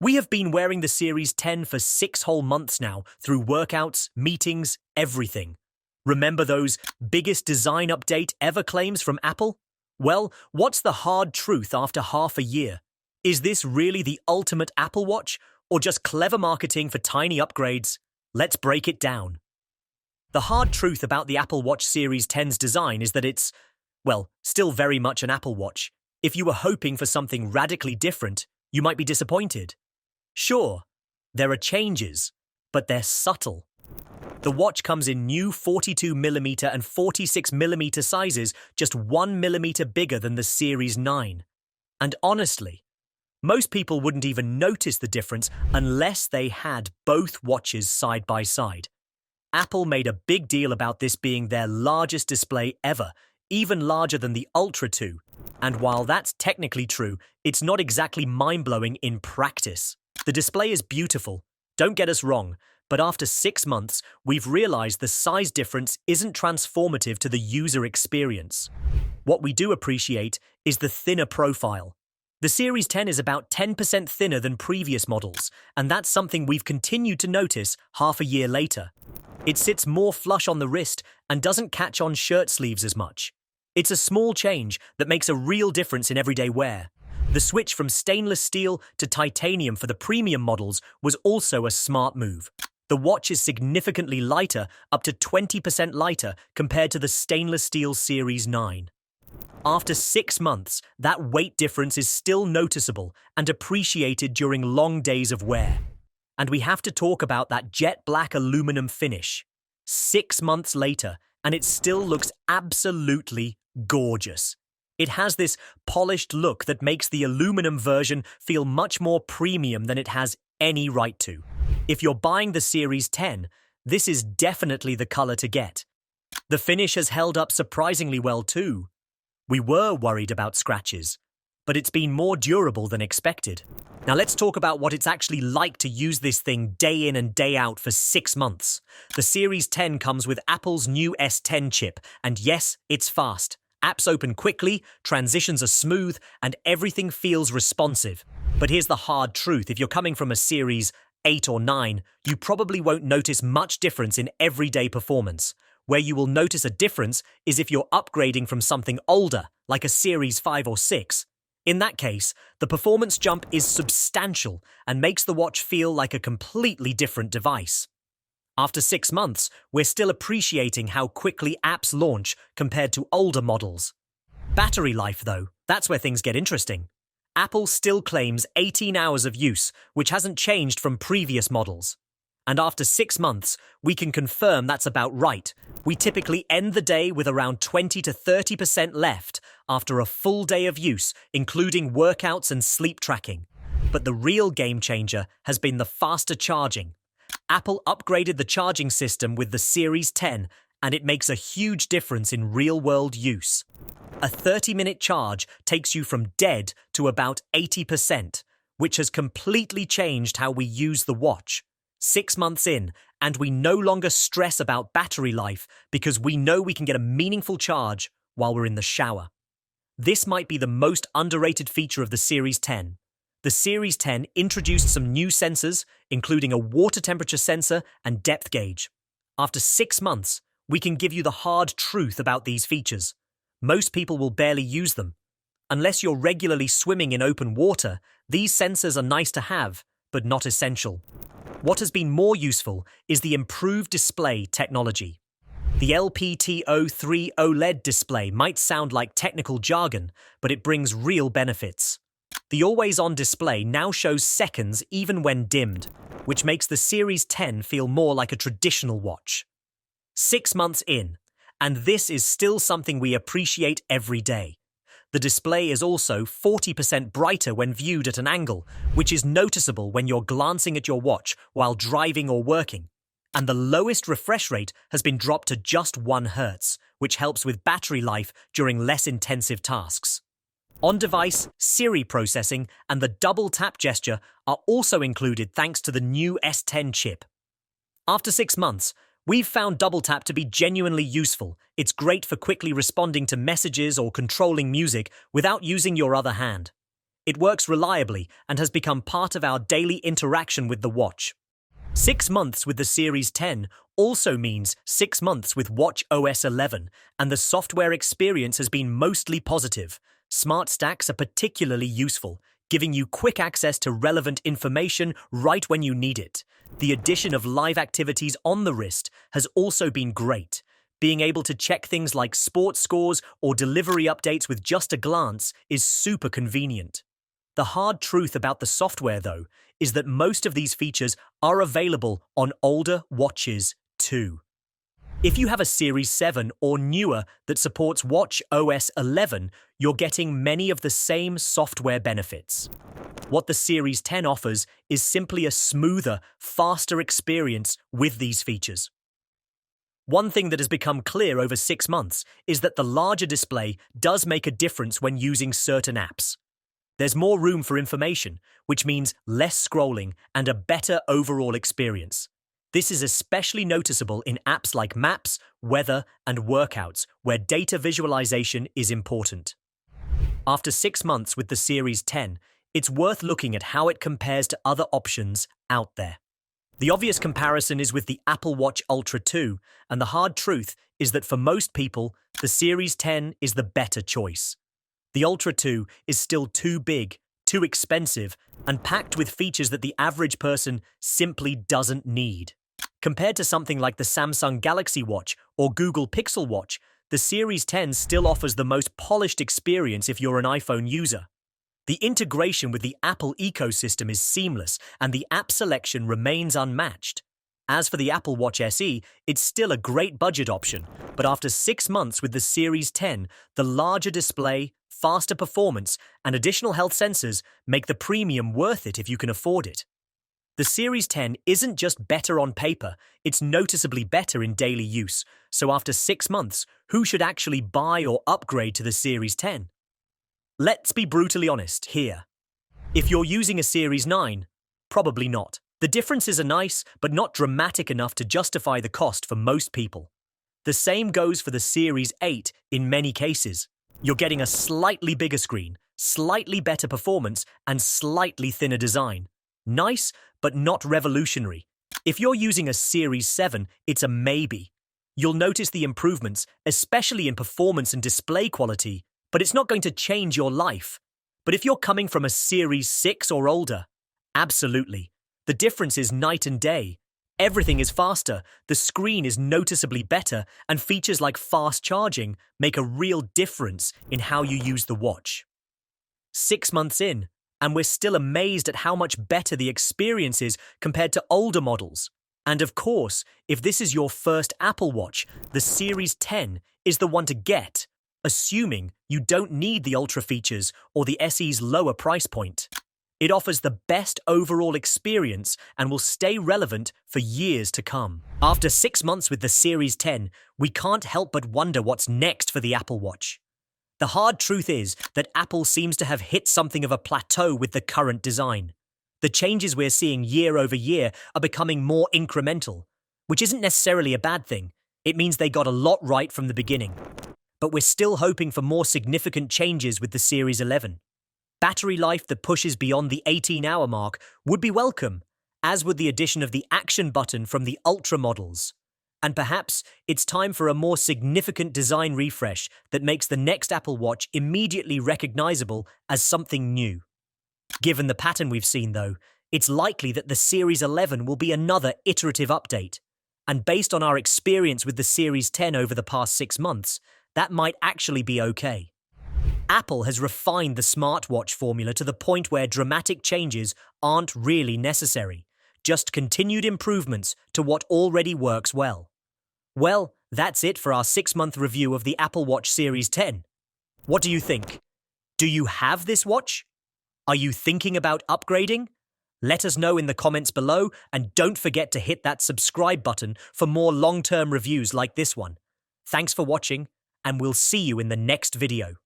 We have been wearing the Series 10 for 6 whole months now, through workouts, meetings, everything. Remember those biggest design update ever claims from Apple? Well, what's the hard truth after half a year? Is this really the ultimate Apple Watch, or just clever marketing for tiny upgrades? Let's break it down. The hard truth about the Apple Watch Series 10's design is that it's, well, still very much an Apple Watch. If you were hoping for something radically different, you might be disappointed. Sure, there are changes, but they're subtle. The watch comes in new 42mm and 46mm sizes, just 1mm bigger than the Series 9. And honestly, most people wouldn't even notice the difference unless they had both watches side by side. Apple made a big deal about this being their largest display ever, even larger than the Ultra 2. And while that's technically true, it's not exactly mind-blowing in practice. The display is beautiful, don't get us wrong, but after 6 months, we've realized the size difference isn't transformative to the user experience. What we do appreciate is the thinner profile. The Series 10 is about 10% thinner than previous models, and that's something we've continued to notice half a year later. It sits more flush on the wrist and doesn't catch on shirt sleeves as much. It's a small change that makes a real difference in everyday wear. The switch from stainless steel to titanium for the premium models was also a smart move. The watch is significantly lighter, up to 20% lighter compared to the stainless steel Series 9. After 6 months, that weight difference is still noticeable and appreciated during long days of wear. And we have to talk about that jet black aluminum finish. 6 months later, and it still looks absolutely gorgeous. It has this polished look that makes the aluminum version feel much more premium than it has any right to. If you're buying the Series 10, this is definitely the color to get. The finish has held up surprisingly well too. We were worried about scratches, but it's been more durable than expected. Now let's talk about what it's actually like to use this thing day in and day out for 6 months. The Series 10 comes with Apple's new S10 chip, and yes, it's fast. Apps open quickly, transitions are smooth, and everything feels responsive. But here's the hard truth: if you're coming from a Series 8 or 9, you probably won't notice much difference in everyday performance. Where you will notice a difference is if you're upgrading from something older, like a Series 5 or 6. In that case, the performance jump is substantial and makes the watch feel like a completely different device. After 6 months, we're still appreciating how quickly apps launch compared to older models. Battery life, though, that's where things get interesting. Apple still claims 18 hours of use, which hasn't changed from previous models. And after 6 months, we can confirm that's about right. We typically end the day with around 20 to 30% left after a full day of use, including workouts and sleep tracking. But the real game changer has been the faster charging. Apple upgraded the charging system with the Series 10, and it makes a huge difference in real-world use. A 30-minute charge takes you from dead to about 80%, which has completely changed how we use the watch. 6 months in, and we no longer stress about battery life because we know we can get a meaningful charge while we're in the shower. This might be the most underrated feature of the Series 10. The Series 10 introduced some new sensors, including a water temperature sensor and depth gauge. After 6 months, we can give you the hard truth about these features. Most people will barely use them. Unless you're regularly swimming in open water, these sensors are nice to have, but not essential. What has been more useful is the improved display technology. The LPTO3 OLED display might sound like technical jargon, but it brings real benefits. The always-on display now shows seconds even when dimmed, which makes the Series 10 feel more like a traditional watch. 6 months in, and this is still something we appreciate every day. The display is also 40% brighter when viewed at an angle, which is noticeable when you're glancing at your watch while driving or working. And the lowest refresh rate has been dropped to just 1 Hz, which helps with battery life during less intensive tasks. On-device Siri processing and the double tap gesture are also included thanks to the new S10 chip. After 6 months, we've found double tap to be genuinely useful. It's great for quickly responding to messages or controlling music without using your other hand. It works reliably and has become part of our daily interaction with the watch. 6 months with the Series 10 also means 6 months with Watch OS 11, and the software experience has been mostly positive. Smart stacks are particularly useful, giving you quick access to relevant information right when you need it. The addition of live activities on the wrist has also been great. Being able to check things like sports scores or delivery updates with just a glance is super convenient. The hard truth about the software, though, is that most of these features are available on older watches too. If you have a Series 7 or newer that supports Watch OS 11, you're getting many of the same software benefits. What the Series 10 offers is simply a smoother, faster experience with these features. One thing that has become clear over 6 months is that the larger display does make a difference when using certain apps. There's more room for information, which means less scrolling and a better overall experience. This is especially noticeable in apps like Maps, Weather, and Workouts, where data visualization is important. After 6 months with the Series 10, it's worth looking at how it compares to other options out there. The obvious comparison is with the Apple Watch Ultra 2, and the hard truth is that for most people, the Series 10 is the better choice. The Ultra 2 is still too big, too expensive, and packed with features that the average person simply doesn't need. Compared to something like the Samsung Galaxy Watch or Google Pixel Watch, the Series 10 still offers the most polished experience if you're an iPhone user. The integration with the Apple ecosystem is seamless, and the app selection remains unmatched. As for the Apple Watch SE, it's still a great budget option, but after 6 months with the Series 10, the larger display, faster performance, and additional health sensors make the premium worth it if you can afford it. The Series 10 isn't just better on paper, it's noticeably better in daily use. So after 6 months, who should actually buy or upgrade to the Series 10? Let's be brutally honest here. If you're using a Series 9, probably not. The differences are nice, but not dramatic enough to justify the cost for most people. The same goes for the Series 8 in many cases. You're getting a slightly bigger screen, slightly better performance, and slightly thinner design. Nice, but not revolutionary. If you're using a Series 7, it's a maybe. You'll notice the improvements, especially in performance and display quality, but it's not going to change your life. But if you're coming from a Series 6 or older, absolutely. The difference is night and day. Everything is faster, the screen is noticeably better, and features like fast charging make a real difference in how you use the watch. 6 months in, and we're still amazed at how much better the experience is compared to older models. And of course, if this is your first Apple Watch, the Series 10 is the one to get, assuming you don't need the Ultra features or the SE's lower price point. It offers the best overall experience and will stay relevant for years to come. After 6 months with the Series 10, we can't help but wonder what's next for the Apple Watch. The hard truth is that Apple seems to have hit something of a plateau with the current design. The changes we're seeing year over year are becoming more incremental, which isn't necessarily a bad thing. It means they got a lot right from the beginning. But we're still hoping for more significant changes with the Series 11. Battery life that pushes beyond the 18-hour mark would be welcome, as would the addition of the action button from the Ultra models. And perhaps it's time for a more significant design refresh that makes the next Apple Watch immediately recognizable as something new. Given the pattern we've seen, though, it's likely that the Series 11 will be another iterative update. And based on our experience with the Series 10 over the past 6 months, that might actually be okay. Apple has refined the smartwatch formula to the point where dramatic changes aren't really necessary, just continued improvements to what already works well. Well, that's it for our 6-month review of the Apple Watch Series 10. What do you think? Do you have this watch? Are you thinking about upgrading? Let us know in the comments below, and don't forget to hit that subscribe button for more long-term reviews like this one. Thanks for watching, and we'll see you in the next video.